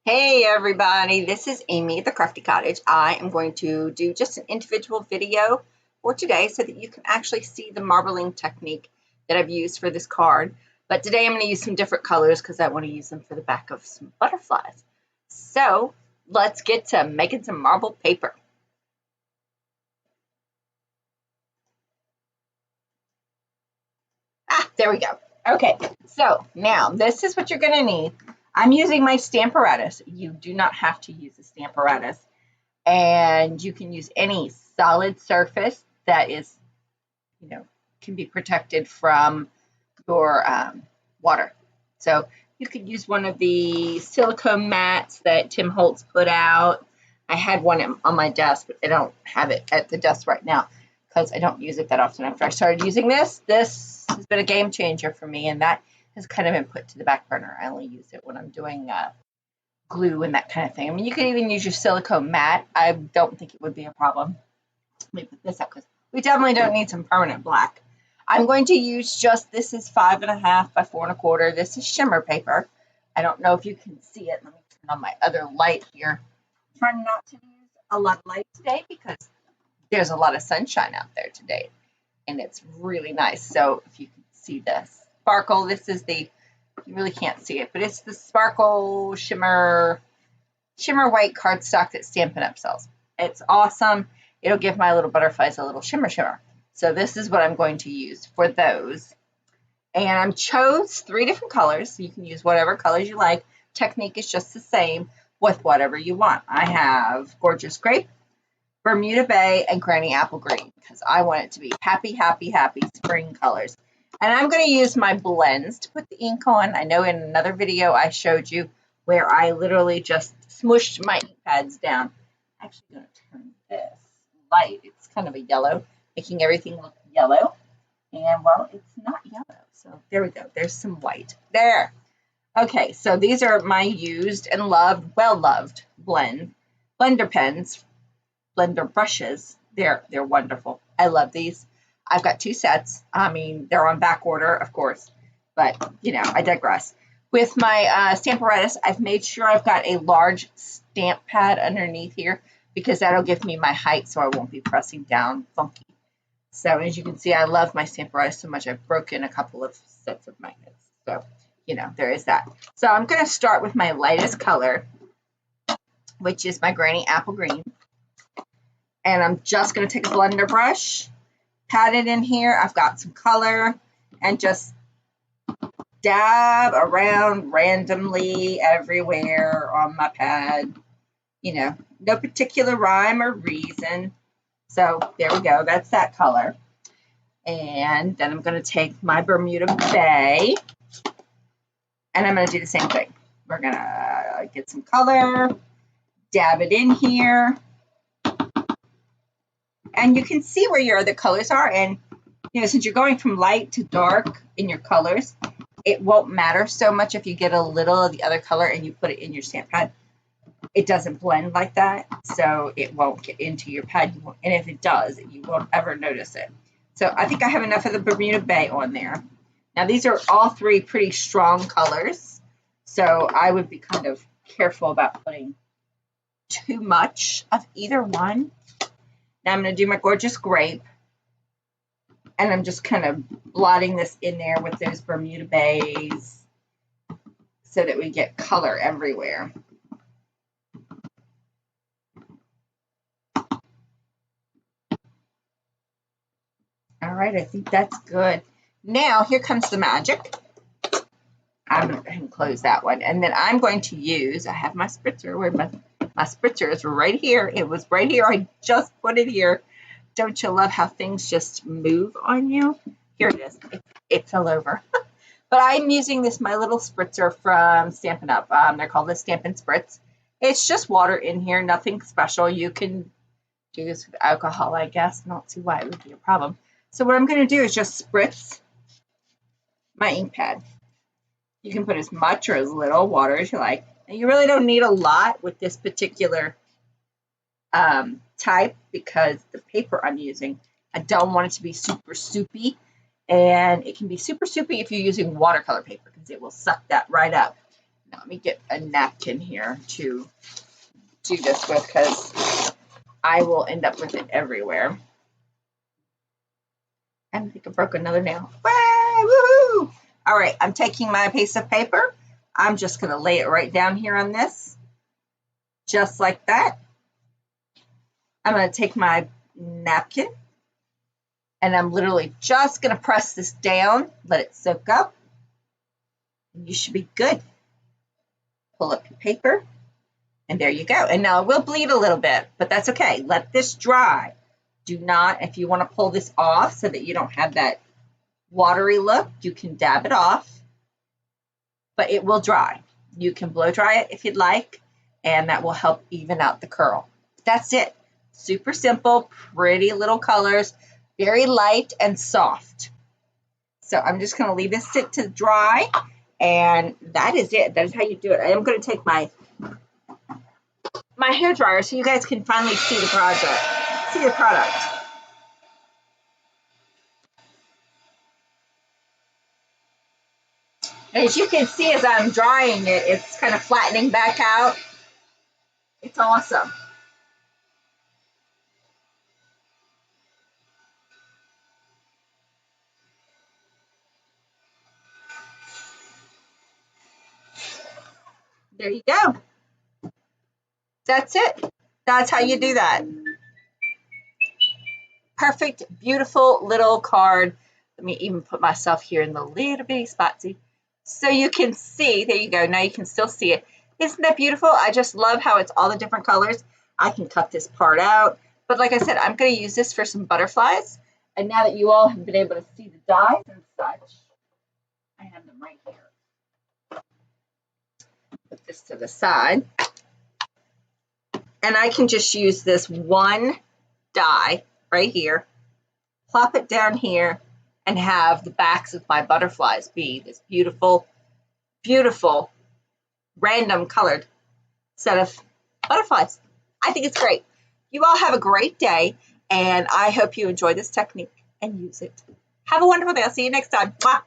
Hey everybody, this is Amy at the Crafty Cottage. I am going to do just an individual video for today so that you can actually see the marbling technique that I've used for this card. But today I'm going to use some different colors because I want to use them for the back of some butterflies. So let's get to making some marble paper. There we go. Okay, so now this is what you're going to need. I'm using my Stamparatus. You do not have to use a Stamparatus. And you can use any solid surface that is, can be protected from your water. So you could use one of the silicone mats that Tim Holtz put out. I had one on my desk, but I don't have it at the desk right now because I don't use it that often. After I started using this has been a game changer for me, and that has kind of been put to the back burner. I only use it when I'm doing glue and that kind of thing. I mean, you could even use your silicone mat. I don't think it would be a problem. Let me put this up because we definitely don't need some permanent black. I'm going to use this is 5.5 by 4.25. This is shimmer paper. I don't know if you can see it. Let me turn on my other light here. I'm trying not to use a lot of light today because there's a lot of sunshine out there today, and it's really nice. So if you can see the sparkle, this is you really can't see it, but it's the sparkle shimmer white cardstock that Stampin' Up! Sells. It's awesome. It'll give my little butterflies a little shimmer. So this is what I'm going to use for those. And I chose 3 different colors. So you can use whatever colors you like. Technique is just the same with whatever you want. I have Gorgeous Grape, Bermuda Bay, and Granny Apple Green because I want it to be happy, happy, happy spring colors. And I'm going to use my blends to put the ink on. I know in another video I showed you where I literally just smushed my ink pads down. I'm actually going to turn this light. It's kind of a yellow, making everything look yellow. And, well, it's not yellow. So there we go. There's some white. There. Okay, so these are my used and loved, well-loved blender pens, blender brushes. They're wonderful. I love these. I've got 2 sets. I mean, they're on back order, of course, but, I digress. With my Stamparatus, I've made sure I've got a large stamp pad underneath here because that'll give me my height so I won't be pressing down funky. So as you can see, I love my Stamparatus so much I've broken a couple of sets of magnets. So, there is that. So I'm going to start with my lightest color, which is my Granny Apple Green. And I'm just going to take a blender brush, pat it in here. I've got some color and just dab around randomly everywhere on my pad. No particular rhyme or reason. So there we go. That's that color. And then I'm going to take my Bermuda Bay and I'm going to do the same thing. We're going to get some color, dab it in here. And you can see where your other colors are. And, since you're going from light to dark in your colors, it won't matter so much if you get a little of the other color and you put it in your stamp pad. It doesn't blend like that, so it won't get into your pad. And if it does, you won't ever notice it. So I think I have enough of the Bermuda Bay on there. Now, these are all 3 pretty strong colors, so I would be kind of careful about putting too much of either one. Now I'm going to do my Gorgeous Grape, and I'm just kind of blotting this in there with those Bermuda Bays so that we get color everywhere. All right, I think that's good. Now, here comes the magic. I'm going to go ahead and close that one. And then I'm going to use, I have my spritzer. Where my spritzer is right here. It was right here. I just put it here. Don't you love how things just move on you? Here it is. It fell over. But I'm using my little spritzer from Stampin' Up. They're called the Stampin' Spritz. It's just water in here, nothing special. You can do this with alcohol, I guess. I don't see why it would be a problem. So what I'm going to do is just spritz my ink pad. You can put as much or as little water as you like. And you really don't need a lot with this particular type because the paper I'm using, I don't want it to be super soupy. And it can be super soupy if you're using watercolor paper because it will suck that right up. Now let me get a napkin here to do this with because I will end up with it everywhere. And I think I broke another nail. Woohoo! All right, I'm taking my piece of paper. I'm just going to lay it right down here on this, just like that. I'm going to take my napkin, and I'm literally just going to press this down, let it soak up, and you should be good. Pull up your paper, and there you go. And now it will bleed a little bit, but that's okay. Let this dry. Do not, if you want to pull this off so that you don't have that watery look, you can dab it off, but it will dry. You can blow dry it if you'd like, and that will help even out the curl. That's it. Super simple, pretty little colors, very light and soft. So I'm just going to leave this sit to dry, and that is it. That is how you do it. I am going to take my hair dryer so you guys can finally see the product. As you can see, as I'm drying it, it's kind of flattening back out. It's awesome. There you go. That's it. That's how you do that. Perfect, beautiful little card. Let me even put myself here in the little bitty spot, see? So you can see, there you go. Now you can still see it. Isn't that beautiful? I just love how it's all the different colors. I can cut this part out. But like I said, I'm going to use this for some butterflies. And now that you all have been able to see the dies and such, I have them right here. Put this to the side. And I can just use this one die right here, plop it down here, and have the backs of my butterflies be this beautiful, beautiful, random colored set of butterflies. I think it's great. You all have a great day, and I hope you enjoy this technique and use it. Have a wonderful day. I'll see you next time. Mwah.